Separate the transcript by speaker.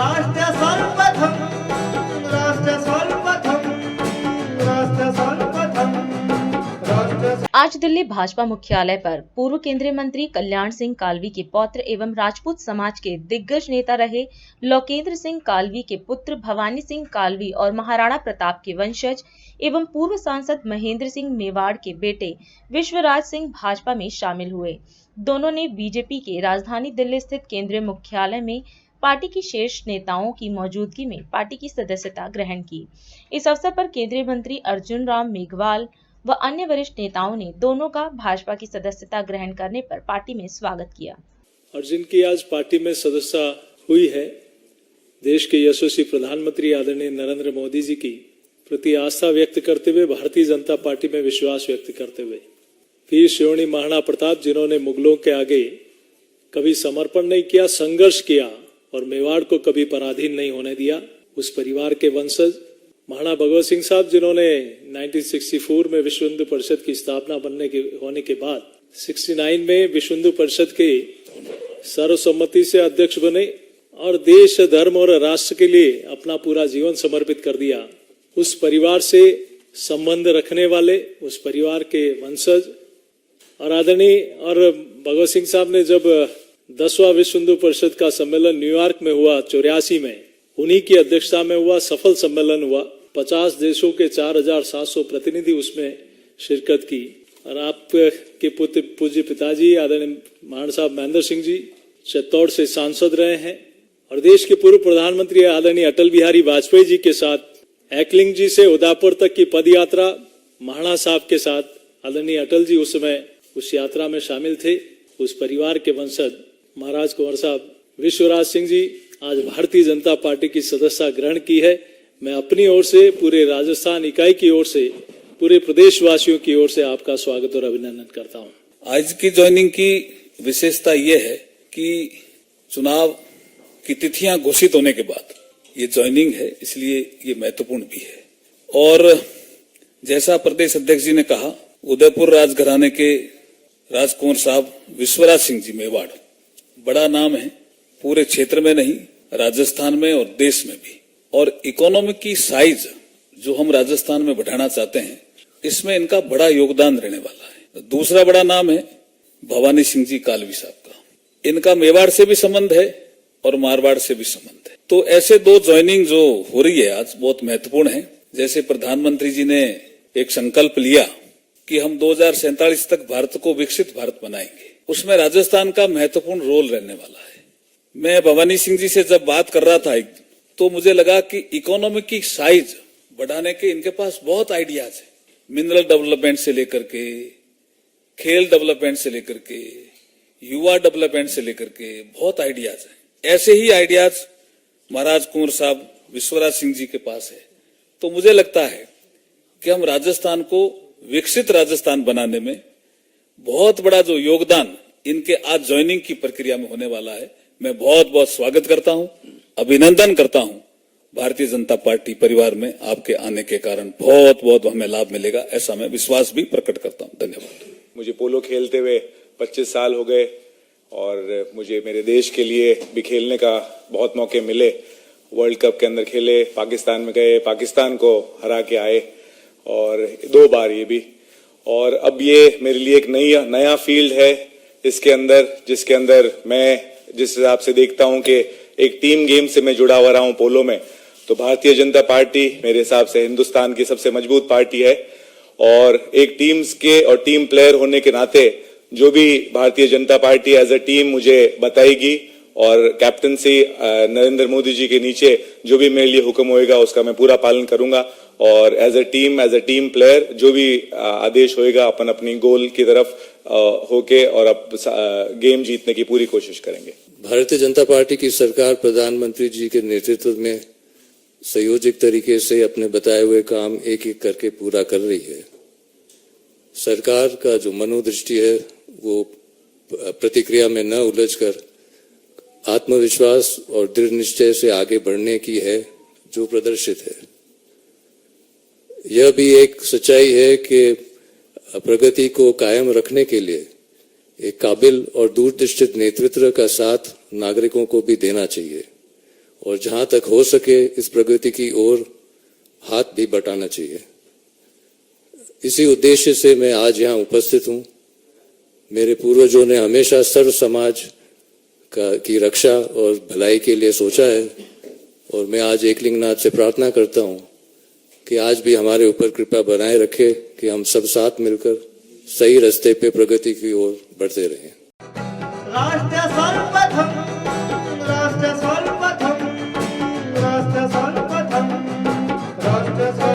Speaker 1: राष्ट्र सर्वप्रथम, राष्ट्र सर्वप्रथम, राष्ट्र सर्वप्रथम, राष्ट्र।
Speaker 2: आज दिल्ली भाजपा मुख्यालय पर पूर्व केंद्रीय मंत्री कल्याण सिंह कालवी के पौत्र एवं राजपूत समाज के दिग्गज नेता रहे लोकेंद्र सिंह कालवी के पुत्र भवानी सिंह कालवी और महाराणा प्रताप के वंशज एवं पूर्व सांसद महेंद्र सिंह मेवाड़ के बेटे विश्वराज सिंह भाजपा में शामिल हुए। दोनों ने बीजेपी के राजधानी दिल्ली स्थित केंद्रीय मुख्यालय में पार्टी की शीर्ष नेताओं की मौजूदगी में पार्टी की सदस्यता ग्रहण की। इस अवसर पर केंद्रीय मंत्री अर्जुन राम मेघवाल व अन्य वरिष्ठ नेताओं ने दोनों का भाजपा की सदस्यता ग्रहण करने पर पार्टी में स्वागत किया।
Speaker 3: और जिनकी आज पार्टी में सदस्यता हुई है, देश के यशस्वी प्रधानमंत्री आदरणीय नरेंद्र मोदी जी की प्रति आस्था व्यक्त करते हुए, भारतीय जनता पार्टी में विश्वास व्यक्त करते हुए, वीर शिरोमणि महाराणा प्रताप जिन्होंने मुगलों के आगे कभी समर्पण नहीं किया, संघर्ष किया और मेवाड़ को कभी पराधीन नहीं होने दिया, उस परिवार के वंशज महाराणा भगवत सिंह साहब जिन्होंने 1964 में विश्व हिंदू परिषद की स्थापना होने के बाद 69 में विश्व हिंदू परिषद के सर्वसम्मति से अध्यक्ष बने और देश, धर्म और राष्ट्र के लिए अपना पूरा जीवन समर्पित कर दिया। उस परिवार से संबंध रखने वाले, उस परिवार के वंशज और आदरणीय और भगवत सिंह साहब ने जब 10वां विश्व हिंदू परिषद का सम्मेलन न्यूयॉर्क में हुआ 84 में, उन्हीं की अध्यक्षता में हुआ सफल सम्मेलन हुआ। 50 देशों के 4700 प्रतिनिधि उसमें शिरकत की और आपके पुत्र पूज्य पिताजी आदरणीय महाराणा साहब महेंद्र सिंह जी चित्तौड़ से सांसद रहे हैं और देश के पूर्व प्रधानमंत्री आदरणीय अटल बिहारी वाजपेयी जी के साथ एकलिंग जी से उदयपुर तक की पद यात्रा महाराणा साहब के साथ आदरणीय अटल जी उस समय उस यात्रा में शामिल थे। उस परिवार के वंशज महाराज कुंवर साहब विश्वराज सिंह जी आज भारतीय जनता पार्टी की सदस्यता ग्रहण की है। मैं अपनी ओर से, पूरे राजस्थान इकाई की ओर से, पूरे प्रदेशवासियों की ओर से आपका स्वागत और अभिनंदन करता हूं।
Speaker 4: आज की ज्वाइनिंग की विशेषता यह है कि चुनाव की तिथियां घोषित होने के बाद ये ज्वाइनिंग है, इसलिए ये महत्वपूर्ण भी है। और जैसा प्रदेश अध्यक्ष जी ने कहा, उदयपुर राजघराने के राजकुंवर साहब विश्वराज सिंह जी मेवाड़ बड़ा नाम है, पूरे क्षेत्र में नहीं, राजस्थान में और देश में भी। और इकोनॉमी की साइज जो हम राजस्थान में बढ़ाना चाहते हैं, इसमें इनका बड़ा योगदान रहने वाला है। दूसरा बड़ा नाम है भवानी सिंह जी कालवी साहब का। इनका मेवाड़ से भी संबंध है और मारवाड़ से भी संबंध है। तो ऐसे दो ज्वाइनिंग जो हो रही है आज बहुत महत्वपूर्ण है। जैसे प्रधानमंत्री जी ने एक संकल्प लिया कि हम 2047 तक भारत को विकसित भारत बनाएंगे, उसमें राजस्थान का महत्वपूर्ण रोल रहने वाला है। मैं भवानी सिंह जी से जब बात कर रहा था तो मुझे लगा कि इकोनॉमी की साइज बढ़ाने के इनके पास बहुत आइडियाज है। मिनरल डेवलपमेंट से लेकर के, खेल डेवलपमेंट से लेकर के, युवा डेवलपमेंट से लेकर के बहुत आइडियाज है। ऐसे ही आइडियाज महाराज कुंवर साहब विश्वराज सिंह जी के पास है। तो मुझे लगता है कि हम राजस्थान को विकसित राजस्थान बनाने में बहुत बड़ा जो योगदान इनके आज ज्वाइनिंग की प्रक्रिया में होने वाला है, मैं बहुत बहुत स्वागत करता हूं, अभिनंदन करता हूं। भारतीय जनता पार्टी परिवार में आपके आने के कारण बहुत बहुत हमें लाभ मिलेगा, ऐसा मैं विश्वास भी प्रकट करता हूं। धन्यवाद।
Speaker 5: मुझे पोलो खेलते हुए 25 साल हो गए और मुझे मेरे देश के लिए भी खेलने का बहुत मौके मिले। वर्ल्ड कप के अंदर खेले, पाकिस्तान में गए, पाकिस्तान को हरा के आए और 2 बार ये भी। और अब ये मेरे लिए एक नया फील्ड है इसके अंदर, जिसके अंदर मैं जिस हिसाब से देखता हूं कि एक टीम गेम से मैं जुड़ा हुआ रहा हूं पोलो में, तो भारतीय जनता पार्टी मेरे हिसाब से हिंदुस्तान की सबसे मजबूत पार्टी है। और एक टीम्स के और टीम प्लेयर होने के नाते जो भी Bharatiya Janata party as a team मुझे बताएगी और कैप्टनसी नरेंद्र मोदी जी के नीचे जो भी मेरे लिए हुक्म होएगा उसका मैं पूरा पालन करूंगा। और एज अ टीम प्लेयर जो भी आदेश होएगा अपन अपनी गोल की तरफ होके और अब गेम जीतने की पूरी कोशिश करेंगे।
Speaker 6: भारतीय जनता पार्टी की सरकार प्रधानमंत्री जी के नेतृत्व में संयोजित तरीके से अपने बताए हुए काम एक एक करके पूरा कर रही है। सरकार का जो मनोदृष्टि है वो प्रतिक्रिया में न उलझकर आत्मविश्वास और दृढ़ निश्चय से आगे बढ़ने की है जो प्रदर्शित है। यह भी एक सच्चाई है कि प्रगति को कायम रखने के लिए एक काबिल और दूरदृष्टि नेतृत्व का साथ नागरिकों को भी देना चाहिए। और जहां तक हो सके इस प्रगति की ओर हाथ भी बटाना चाहिए। इसी उद्देश्य से मैं आज यहाँ उपस्थित हूँ। मेरे पूर्वजों ने हमेशा सर्व समाज की रक्षा और भलाई के लिए सोचा है और मैं आज एकलिंगनाथ से प्रार्थना करता हूँ कि आज भी हमारे ऊपर कृपा बनाए रखे कि हम सब साथ मिलकर सही रास्ते पे प्रगति की ओर बढ़ते रहें।
Speaker 1: राष्ट्र सर्वप्रथम